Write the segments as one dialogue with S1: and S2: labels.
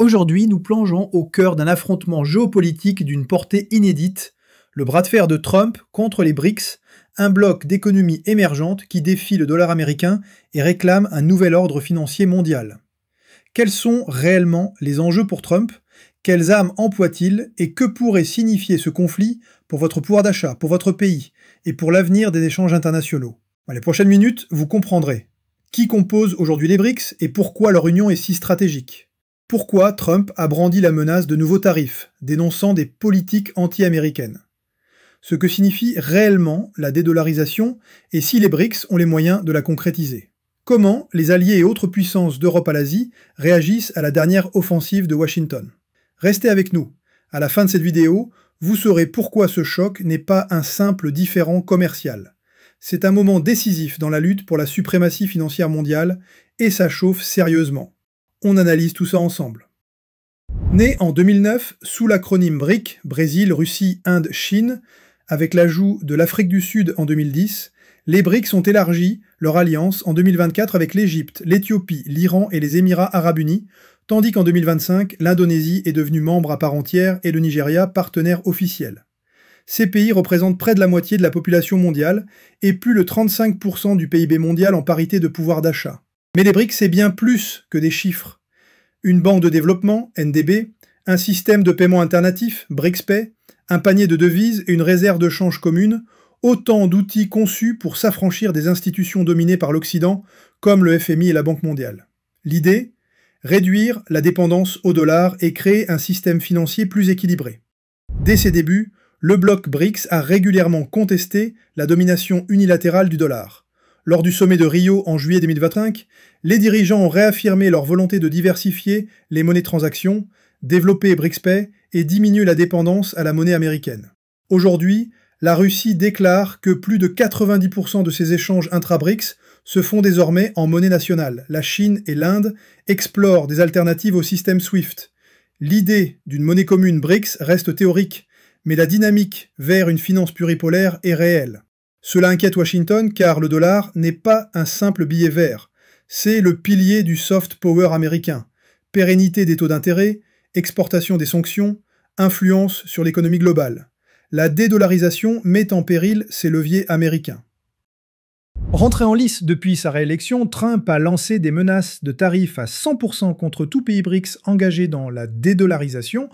S1: Aujourd'hui, nous plongeons au cœur d'un affrontement géopolitique d'une portée inédite, le bras de fer de Trump contre les BRICS, un bloc d'économies émergentes qui défie le dollar américain et réclame un nouvel ordre financier mondial. Quels sont réellement les enjeux pour Trump? Quelles armes emploie-t-il et que pourrait signifier ce conflit pour votre pouvoir d'achat, pour votre pays et pour l'avenir des échanges internationaux? Dans les prochaines minutes, vous comprendrez qui compose aujourd'hui les BRICS et pourquoi leur union est si stratégique. Pourquoi Trump a brandi la menace de nouveaux tarifs, dénonçant des politiques anti-américaines. Ce que signifie réellement la dédollarisation et si les BRICS ont les moyens de la concrétiser. Comment les alliés et autres puissances d'Europe à l'Asie réagissent à la dernière offensive de Washington. Restez avec nous. À la fin de cette vidéo, vous saurez pourquoi ce choc n'est pas un simple différend commercial. C'est un moment décisif dans la lutte pour la suprématie financière mondiale et ça chauffe sérieusement. On analyse tout ça ensemble. Né en 2009 sous l'acronyme BRIC, Brésil, Russie, Inde, Chine, avec l'ajout de l'Afrique du Sud en 2010, les BRICS ont élargi leur alliance en 2024 avec l'Égypte, l'Éthiopie, l'Iran et les Émirats arabes unis, tandis qu'en 2025, l'Indonésie est devenue membre à part entière et le Nigeria partenaire officiel. Ces pays représentent près de la moitié de la population mondiale et plus de 35% du PIB mondial en parité de pouvoir d'achat. Mais les BRICS, c'est bien plus que des chiffres. Une banque de développement, NDB, un système de paiement alternatif, BRICS-Pay, un panier de devises et une réserve de change commune, autant d'outils conçus pour s'affranchir des institutions dominées par l'Occident, comme le FMI et la Banque mondiale. L'idée? Réduire la dépendance au dollar et créer un système financier plus équilibré. Dès ses débuts, le bloc BRICS a régulièrement contesté la domination unilatérale du dollar. Lors du sommet de Rio en juillet 2025, les dirigeants ont réaffirmé leur volonté de diversifier les monnaies de transaction, développer BRICS-Pay et diminuer la dépendance à la monnaie américaine. Aujourd'hui, la Russie déclare que plus de 90% de ses échanges intra-BRICS se font désormais en monnaie nationale. La Chine et l'Inde explorent des alternatives au système SWIFT. L'idée d'une monnaie commune BRICS reste théorique, mais la dynamique vers une finance pluripolaire est réelle. Cela inquiète Washington car le dollar n'est pas un simple billet vert, c'est le pilier du soft power américain. Pérennité des taux d'intérêt, exportation des sanctions, influence sur l'économie globale. La dédollarisation met en péril ces leviers américains. Rentré en lice depuis sa réélection, Trump a lancé des menaces de tarifs à 100% contre tout pays BRICS engagé dans la dédollarisation,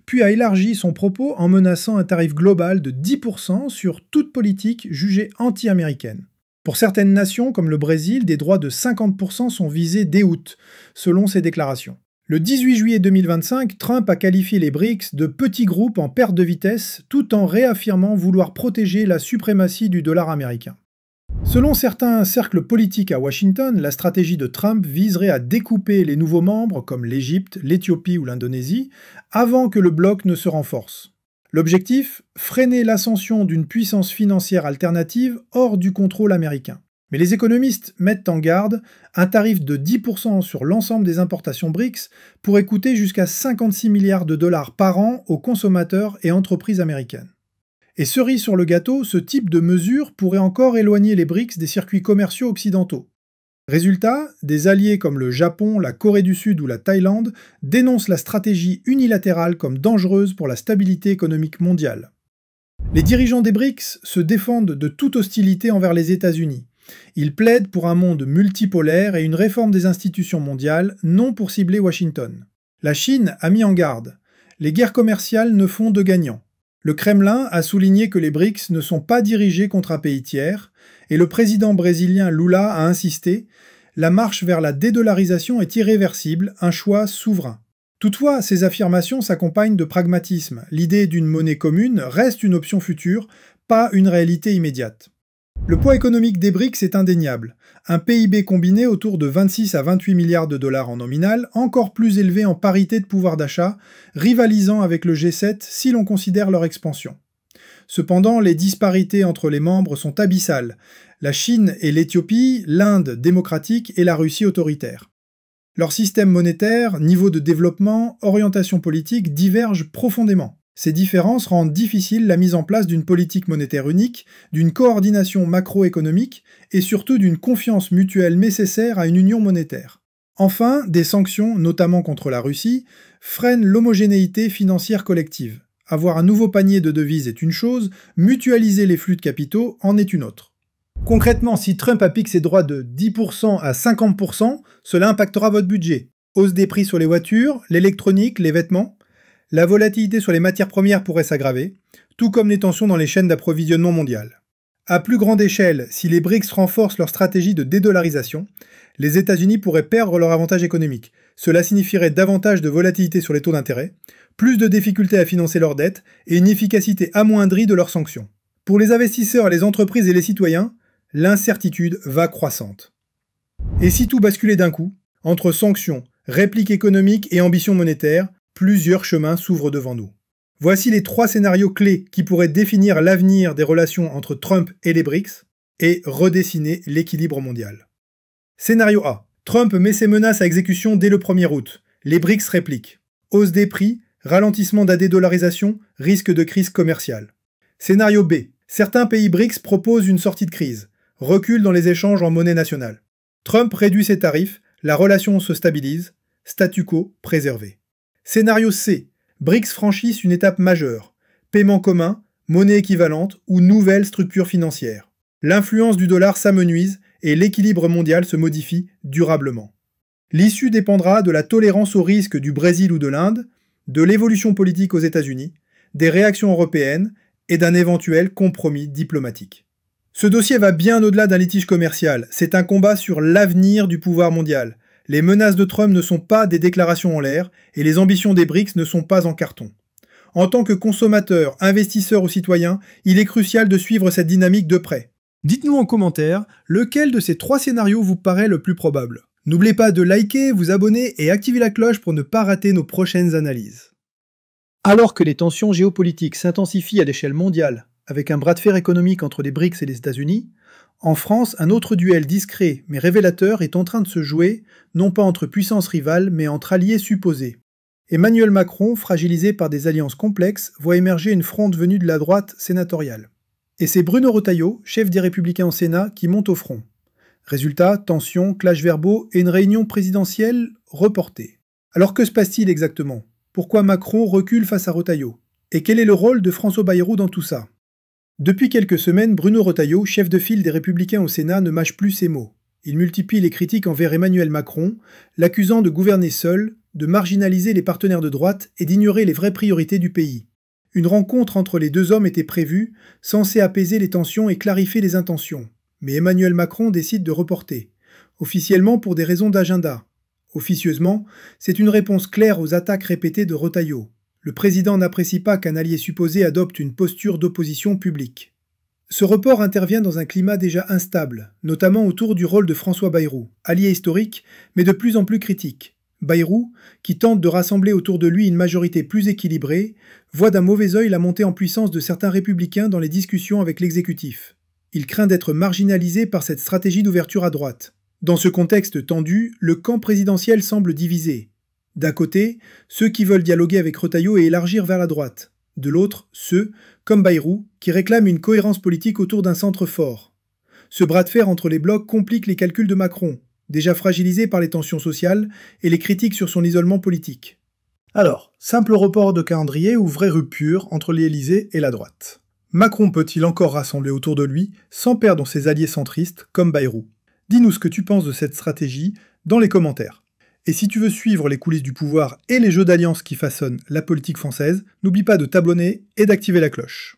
S1: puis a élargi son propos en menaçant un tarif global de 10% sur toute politique jugée anti-américaine. Pour certaines nations, comme le Brésil, des droits de 50% sont visés dès août, selon ses déclarations. Le 18 juillet 2025, Trump a qualifié les BRICS de petits groupes en perte de vitesse, tout en réaffirmant vouloir protéger la suprématie du dollar américain. Selon certains cercles politiques à Washington, la stratégie de Trump viserait à découper les nouveaux membres comme l'Égypte, l'Éthiopie ou l'Indonésie avant que le bloc ne se renforce. L'objectif? Freiner l'ascension d'une puissance financière alternative hors du contrôle américain. Mais les économistes mettent en garde, un tarif de 10% sur l'ensemble des importations BRICS pourrait coûter jusqu'à 56 milliards de dollars par an aux consommateurs et entreprises américaines. Et cerise sur le gâteau, ce type de mesure pourrait encore éloigner les BRICS des circuits commerciaux occidentaux. Résultat, des alliés comme le Japon, la Corée du Sud ou la Thaïlande dénoncent la stratégie unilatérale comme dangereuse pour la stabilité économique mondiale. Les dirigeants des BRICS se défendent de toute hostilité envers les États-Unis. Ils plaident pour un monde multipolaire et une réforme des institutions mondiales, non pour cibler Washington. La Chine a mis en garde. Les guerres commerciales ne font de gagnants. Le Kremlin a souligné que les BRICS ne sont pas dirigés contre un pays tiers, et le président brésilien Lula a insisté « La marche vers la dédollarisation est irréversible, un choix souverain ». Toutefois, ces affirmations s'accompagnent de pragmatisme. L'idée d'une monnaie commune reste une option future, pas une réalité immédiate. Le poids économique des BRICS est indéniable. Un PIB combiné autour de 26 à 28 milliards de dollars en nominal, encore plus élevé en parité de pouvoir d'achat, rivalisant avec le G7 si l'on considère leur expansion. Cependant, les disparités entre les membres sont abyssales. La Chine et l'Éthiopie, l'Inde démocratique et la Russie autoritaire. Leur système monétaire, niveau de développement, orientation politique divergent profondément. Ces différences rendent difficile la mise en place d'une politique monétaire unique, d'une coordination macroéconomique et surtout d'une confiance mutuelle nécessaire à une union monétaire. Enfin, des sanctions, notamment contre la Russie, freinent l'homogénéité financière collective. Avoir un nouveau panier de devises est une chose, mutualiser les flux de capitaux en est une autre. Concrètement, si Trump applique ses droits de 10% à 50%, cela impactera votre budget. Hausse des prix sur les voitures, l'électronique, les vêtements. La volatilité sur les matières premières pourrait s'aggraver, tout comme les tensions dans les chaînes d'approvisionnement mondiales. À plus grande échelle, si les BRICS renforcent leur stratégie de dédollarisation, les États-Unis pourraient perdre leur avantage économique. Cela signifierait davantage de volatilité sur les taux d'intérêt, plus de difficultés à financer leurs dettes et une efficacité amoindrie de leurs sanctions. Pour les investisseurs, les entreprises et les citoyens, l'incertitude va croissante. Et si tout basculait d'un coup, entre sanctions, répliques économiques et ambitions monétaires, plusieurs chemins s'ouvrent devant nous. Voici les 3 scénarios clés qui pourraient définir l'avenir des relations entre Trump et les BRICS et redessiner l'équilibre mondial. Scénario A. Trump met ses menaces à exécution dès le 1er août. Les BRICS répliquent. Hausse des prix, ralentissement de la dédollarisation, risque de crise commerciale. Scénario B. Certains pays BRICS proposent une sortie de crise, recul dans les échanges en monnaie nationale. Trump réduit ses tarifs, la relation se stabilise, statu quo préservé. Scénario C. BRICS franchissent une étape majeure, paiement commun, monnaie équivalente ou nouvelle structure financière. L'influence du dollar s'amenuise et l'équilibre mondial se modifie durablement. L'issue dépendra de la tolérance au risque du Brésil ou de l'Inde, de l'évolution politique aux États-Unis, des réactions européennes et d'un éventuel compromis diplomatique. Ce dossier va bien au-delà d'un litige commercial, c'est un combat sur l'avenir du pouvoir mondial. Les menaces de Trump ne sont pas des déclarations en l'air, et les ambitions des BRICS ne sont pas en carton. En tant que consommateur, investisseur ou citoyen, il est crucial de suivre cette dynamique de près. Dites-nous en commentaire, lequel de ces 3 scénarios vous paraît le plus probable. N'oubliez pas de liker, vous abonner et activer la cloche pour ne pas rater nos prochaines analyses. Alors que les tensions géopolitiques s'intensifient à l'échelle mondiale, avec un bras de fer économique entre les BRICS et les États-Unis, en France, un autre duel discret mais révélateur est en train de se jouer, non pas entre puissances rivales, mais entre alliés supposés. Emmanuel Macron, fragilisé par des alliances complexes, voit émerger une fronde venue de la droite sénatoriale. Et c'est Bruno Retailleau, chef des Républicains au Sénat, qui monte au front. Résultat, tensions, clashs verbaux et une réunion présidentielle reportée. Alors que se passe-t-il exactement? Pourquoi Macron recule face à Retailleau? Et quel est le rôle de François Bayrou dans tout ça? Depuis quelques semaines, Bruno Retailleau, chef de file des Républicains au Sénat, ne mâche plus ses mots. Il multiplie les critiques envers Emmanuel Macron, l'accusant de gouverner seul, de marginaliser les partenaires de droite et d'ignorer les vraies priorités du pays. Une rencontre entre les 2 hommes était prévue, censée apaiser les tensions et clarifier les intentions. Mais Emmanuel Macron décide de reporter, officiellement pour des raisons d'agenda. Officieusement, c'est une réponse claire aux attaques répétées de Retailleau. Le président n'apprécie pas qu'un allié supposé adopte une posture d'opposition publique. Ce report intervient dans un climat déjà instable, notamment autour du rôle de François Bayrou, allié historique, mais de plus en plus critique. Bayrou, qui tente de rassembler autour de lui une majorité plus équilibrée, voit d'un mauvais œil la montée en puissance de certains républicains dans les discussions avec l'exécutif. Il craint d'être marginalisé par cette stratégie d'ouverture à droite. Dans ce contexte tendu, le camp présidentiel semble divisé. D'un côté, ceux qui veulent dialoguer avec Retailleau et élargir vers la droite. De l'autre, ceux, comme Bayrou, qui réclament une cohérence politique autour d'un centre fort. Ce bras de fer entre les blocs complique les calculs de Macron, déjà fragilisé par les tensions sociales et les critiques sur son isolement politique. Alors, simple report de calendrier ou vraie rupture entre l'Élysée et la droite? Macron peut-il encore rassembler autour de lui sans perdre ses alliés centristes comme Bayrou? Dis-nous ce que tu penses de cette stratégie dans les commentaires. Et si tu veux suivre les coulisses du pouvoir et les jeux d'alliance qui façonnent la politique française, n'oublie pas de t'abonner et d'activer la cloche.